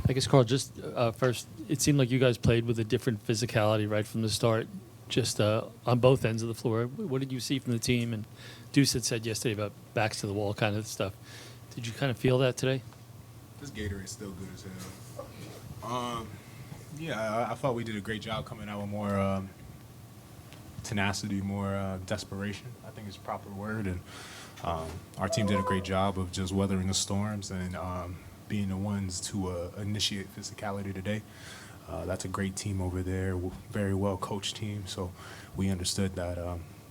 I guess, Carl, just first, it seemed like you guys played with a different physicality right from the start, just on both ends of the floor. What did you see from the team? And Deuce had said yesterday about backs to the wall kind of stuff. Did you kind of feel that today? This Gatorade's still good as hell. Yeah, I thought we did a great job coming out with more tenacity, more desperation, I think is the proper word. And our team did a great job of just weathering the storms and being the ones to initiate physicality today. That's a great team over there, very well coached team. So we understood that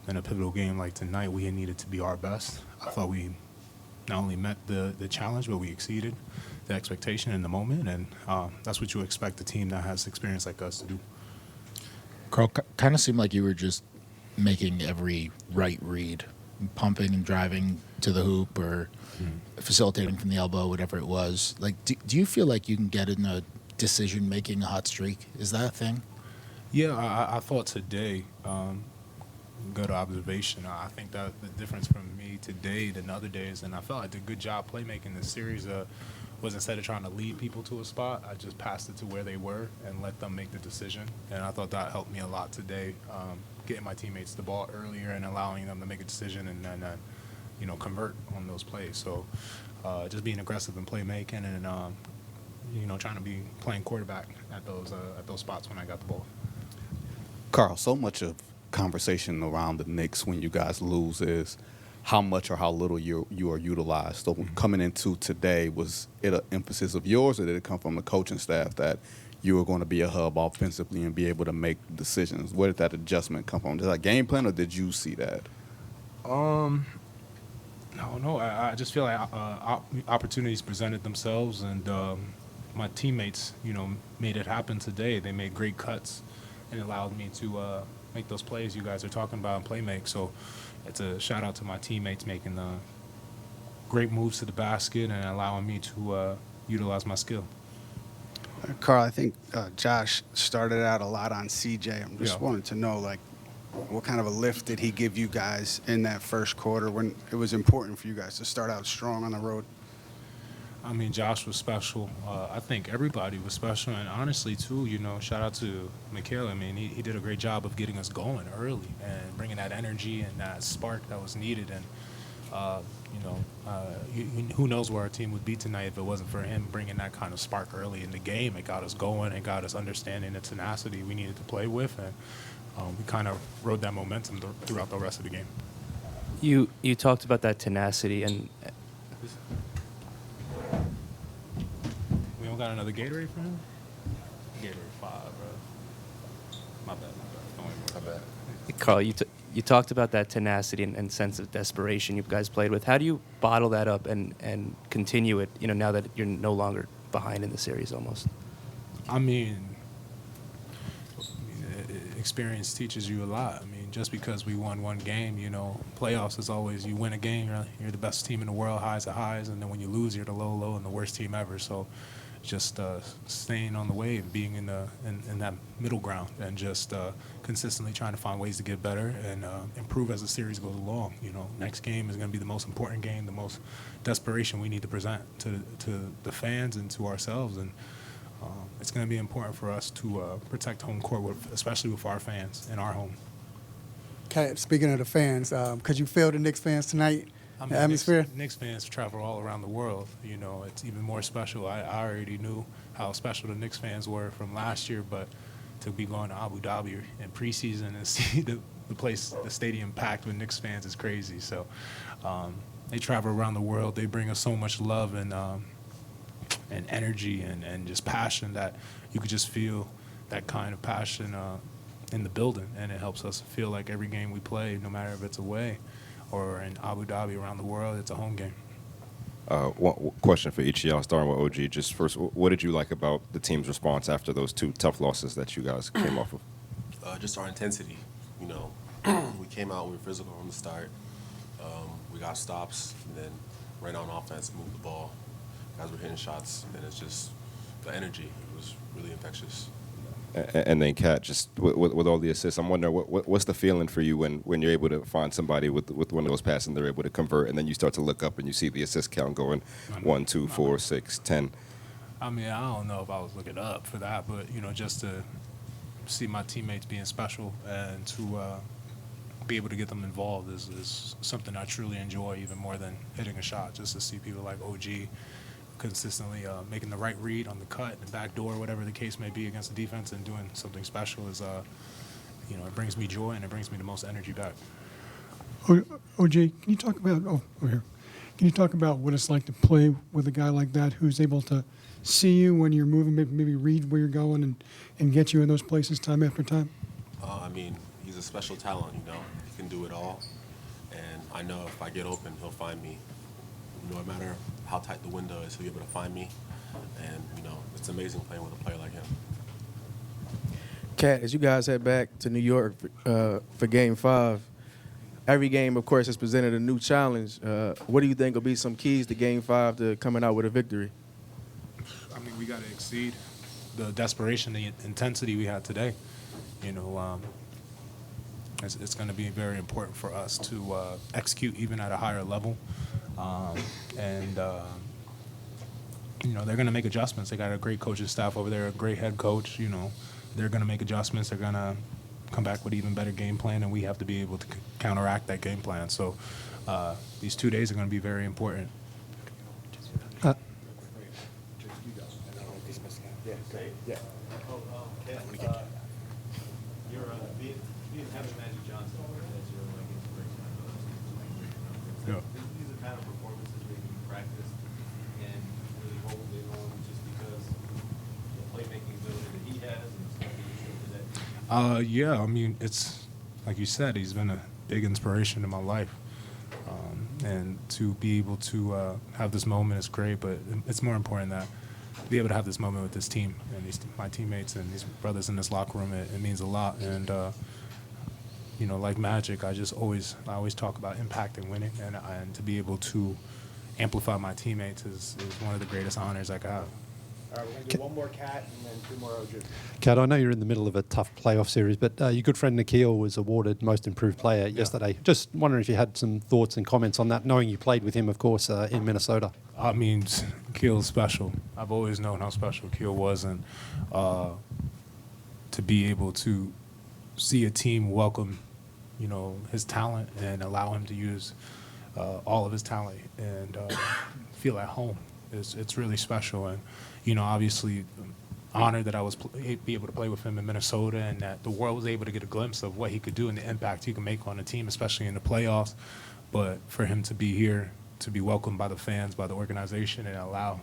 in a pivotal game like tonight, we needed to be our best. I thought we not only met the challenge, but we exceeded the expectation in the moment. And that's what you expect a team that has experience like us to do. Carl, kind of seemed like you were just making every right read, pumping and driving to the hoop or facilitating from the elbow, whatever it was. Like, do you feel like you can get in a decision-making hot streak? Is that a thing? Yeah, I thought today, good observation. I think that the difference from me today than other days, and I felt I did a good job playmaking this series, was instead of trying to lead people to a spot, I just passed it to where they were and let them make the decision. And I thought that helped me a lot today, getting my teammates the ball earlier and allowing them to make a decision and then, convert on those plays. So just being aggressive in playmaking and, trying to be playing quarterback at those spots when I got the ball. Carl, so much of conversation around the Knicks when you guys lose is how much or how little you are utilized. So coming into today, was it an emphasis of yours, or did it come from the coaching staff that you were going to be a hub offensively and be able to make decisions? Where did that adjustment come from? Did that game plan, or did you see that? No. I just feel like opportunities presented themselves, and my teammates, made it happen today. They made great cuts and allowed me to make those plays you guys are talking about and play make. So it's a shout out to my teammates making the great moves to the basket and allowing me to utilize my skill. Carl, I think Josh started out a lot on CJ. I'm just wanting to know, what kind of a lift did he give you guys in that first quarter when it was important for you guys to start out strong on the road? I mean, Josh was special. I think everybody was special. And honestly, too, shout out to Nickeil. I mean, he did a great job of getting us going early and bringing that energy and that spark that was needed. And, who knows where our team would be tonight if it wasn't for him bringing that kind of spark early in the game. It got us going. It got us understanding the tenacity we needed to play with. And we kind of rode that momentum throughout the rest of the game. You talked about that tenacity and we don't got another Gatorade for him? Gatorade 5, bro. My bad. Don't worry about that. Carl, you talked about that tenacity and sense of desperation you guys played with. How do you bottle that up and continue it, now that you're no longer behind in the series almost? I mean, experience teaches you a lot. I mean, just because we won one game, playoffs is always you win a game, you're the best team in the world, highs are highs, and then when you lose, you're the low and the worst team ever. So just staying on the wave, being in that middle ground, and just consistently trying to find ways to get better and improve as the series goes along. Next game is going to be the most important game, the most desperation we need to present to the fans and to ourselves, and it's going to be important for us to protect home court, especially with our fans in our home. Okay, speaking of the fans, could you feel the Knicks fans tonight? I mean, the atmosphere? Knicks fans travel all around the world. It's even more special. I already knew how special the Knicks fans were from last year, but to be going to Abu Dhabi in preseason and see the stadium packed with Knicks fans is crazy. So they travel around the world. They bring us so much love and energy and just passion that you could just feel that kind of passion in the building, and it helps us feel like every game we play, no matter if it's away or in Abu Dhabi around the world, it's a home game. One question for each of y'all, starting with OG. Just first, what did you like about the team's response after those two tough losses that you guys came off of? Just our intensity. We came out, we were physical from the start. We got stops, and then ran on offense, moved the ball. Guys were hitting shots, and it's just the energy. It was really infectious. And then, Kat, just with all the assists, I'm wondering what's the feeling for you when you're able to find somebody with one of those passes and they're able to convert, and then you start to look up and you see the assist count going 1, 2, 4, 6, 10. I mean, I don't know if I was looking up for that, but just to see my teammates being special and to be able to get them involved is something I truly enjoy even more than hitting a shot. Just to see people like OG consistently making the right read on the cut, the back door, whatever the case may be against the defense, and doing something special is, it brings me joy and it brings me the most energy back. OJ, can you talk about over here? Can you talk about what it's like to play with a guy like that who's able to see you when you're moving, maybe read where you're going and get you in those places time after time? I mean, he's a special talent, He can do it all. And I know if I get open, he'll find me. No matter how tight the window is, he'll be able to find me. And, it's amazing playing with a player like him. Kat, as you guys head back to New York for Game 5, every game, of course, has presented a new challenge. What do you think will be some keys to Game 5 to coming out with a victory? I mean, we got to exceed the desperation, the intensity we had today. It's going to be very important for us to execute even at a higher level. They're going to make adjustments. They got a great coaching staff over there, a great head coach. They're going to make adjustments. They're going to come back with even better game plan, and we have to be able to counteract that game plan. So these 2 days are going to be very important. These are kind of performances where you can practice and really hold it on just because the playmaking ability that he has and stuff that you showed today. I mean, it's like you said, he's been a big inspiration in my life. And to be able to have this moment is great, but it's more important that be able to have this moment with this team and my teammates and these brothers in this locker room. It means a lot. And like magic, I always talk about impact and winning, and to be able to amplify my teammates is one of the greatest honors I could have. All right, we're going to do one more Cat and then two more OG. Kat, I know you're in the middle of a tough playoff series, but your good friend Nickeil was awarded Most Improved Player yesterday. Just wondering if you had some thoughts and comments on that, knowing you played with him, of course, in Minnesota. I mean, Keel's special. I've always known how special Keel was, and to be able to see a team welcome, his talent and allow him to use all of his talent and feel at home, it's really special. And obviously, honored that I was be able to play with him in Minnesota, and that the world was able to get a glimpse of what he could do and the impact he could make on a team, especially in the playoffs. But for him to be here, to be welcomed by the fans, by the organization, and allow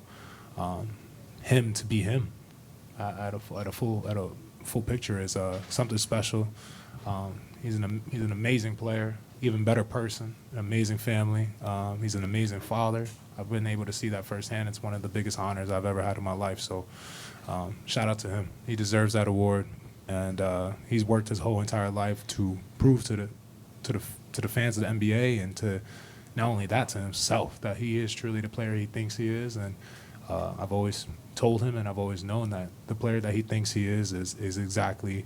him to be him at a full picture is something special. He's an amazing player, even better person, an amazing family. He's an amazing father. I've been able to see that firsthand. It's one of the biggest honors I've ever had in my life. So shout out to him. He deserves that award, and he's worked his whole entire life to prove to the fans of the NBA, and to not only that, to himself, that he is truly the player he thinks he is. And I've always told him, and I've always known that the player that he thinks he is exactly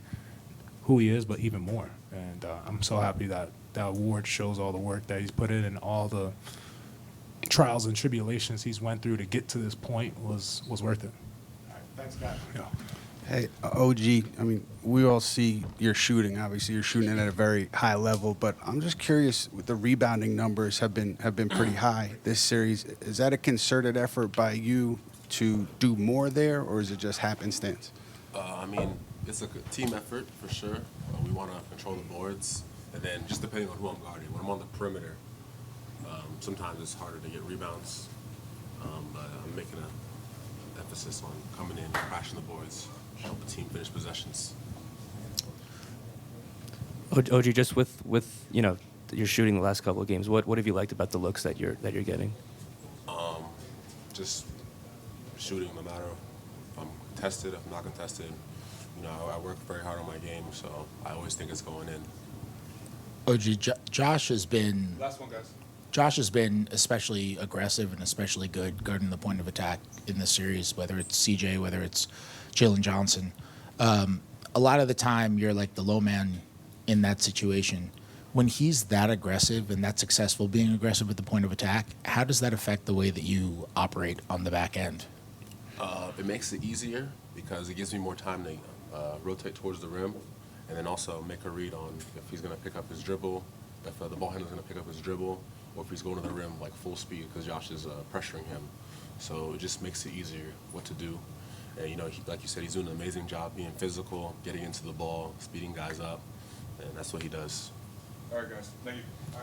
who he is, but even more. And I'm so happy that that award shows all the work that he's put in, and all the trials and tribulations he's went through to get to this point was worth it. All right, thanks, Scott. Yeah. Hey, OG, I mean, we all see your shooting. Obviously, you're shooting it at a very high level, but I'm just curious, the rebounding numbers have been pretty high this series. Is that a concerted effort by you to do more there, or is it just happenstance? I mean, it's a team effort for sure. We want to control the boards, and then just depending on who I'm guarding. When I'm on the perimeter, sometimes it's harder to get rebounds, but I'm making an emphasis on coming in, crashing the boards, help the team finish possessions. OG, just with your shooting the last couple of games, what have you liked about the looks that you're getting? Just shooting, no matter if I'm contested, if I'm not contested. I work very hard on my game, so I always think it's going in. OG, Josh has been Last one, guys. Josh has been especially aggressive and especially good guarding the point of attack in this series, whether it's CJ, whether it's Jalen Johnson. A lot of the time, you're like the low man in that situation. When he's that aggressive and that successful being aggressive at the point of attack, how does that affect the way that you operate on the back end? It makes it easier because it gives me more time to rotate towards the rim, and then also make a read on if he's going to pick up his dribble, if the ball handler's going to pick up his dribble, or if he's going to the rim like full speed because Josh is pressuring him. So it just makes it easier what to do. And, you know, like you said, he's doing an amazing job being physical, getting into the ball, speeding guys up, and that's what he does. All right, guys. Thank you. All right.